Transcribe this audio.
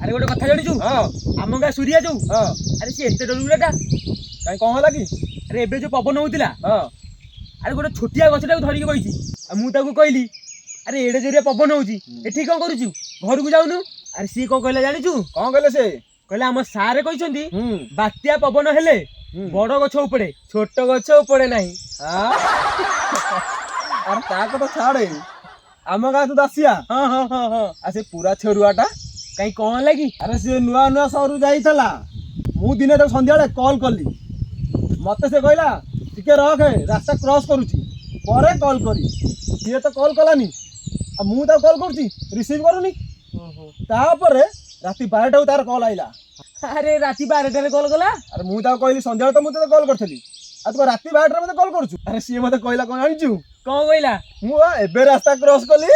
ଆରେ ଗୋଟେ କଥା ଜାଣିଛୁ ଆମ ଗାଁ ସୁରିଆ ଯୋଉ ଆରେ ସେ ଏତେ ଡରୁଗୁଲାଟା କାଇଁ କଣ ହେଲା କି? ଆରେ ଏବେ ଯୋଉ ପବନ ହଉଥିଲା ଆରେ ଗୋଟେ ଛୋଟିଆ ଗଛଟାକୁ ଧରିକି ବଇଛି ଆଉ ମୁଁ ତାକୁ କହିଲି ଆରେ ଏଡେ ଜୋରିଆ ପବନ ହଉଛି ଏଠି କଣ କରୁଛୁ ଘରକୁ ଯାଉନୁ। ଆରେ ସିଏ କଣ କହିଲା ଜାଣିଛୁ? କଣ କହିଲେ ସେ? କହିଲେ ଆମ ସାର୍ କହିଛନ୍ତି ବାତ୍ୟା ପବନ ହେଲେ ବଡ ଗଛ ଉପଡେ ଛୋଟ ଗଛ ଉପଡେ ନାହିଁ। ଆରେ ତା କଥା ଛାଡେ, ଆମ ଗାଁ ତୁ ଆସିଆ। ଆଉ ସେ ପୁରା ଛେରୁଆଟା କାଇଁ କଣ ହେଲା କି? ଆରେ ସିଏ ନୂଆ ନୂଆ ସହରକୁ ଯାଇଥିଲା। ମୁଁ ଦିନେ ତାକୁ ସନ୍ଧ୍ୟାବେଳେ କଲ୍ କଲି, ମତେ ସେ କହିଲା ଟିକେ ରଖେ ରାସ୍ତା କ୍ରସ୍ କରୁଛି ପରେ କଲ୍ କରି। ସିଏ ତ କଲ୍ କଲାନି ଆଉ ମୁଁ ତାକୁ କଲ୍ କରୁଛି ରିସିଭ୍ କରୁନି। ତାପରେ ରାତି 12ଟାକୁ ତାର କଲ୍ ଆଇଲା। ଆରେ ରାତି 12ଟାରେ କଲ୍ କଲା? ଆରେ ମୁଁ ତାକୁ କହିଲି ସନ୍ଧ୍ୟାବେଳେ ତ ମୁଁ ତତେ କଲ୍ କରିଥିଲି, ଆଉ ତୁ ରାତି 12ଟାରେ ମତେ କଲ୍ କରୁଛୁ। ଆରେ ସିଏ ମତେ କହିଲା କଣ ଜାଣିଛୁ? କଣ କହିଲା? ମୁଁ ଏବେ ରାସ୍ତା କ୍ରସ୍ କଲି।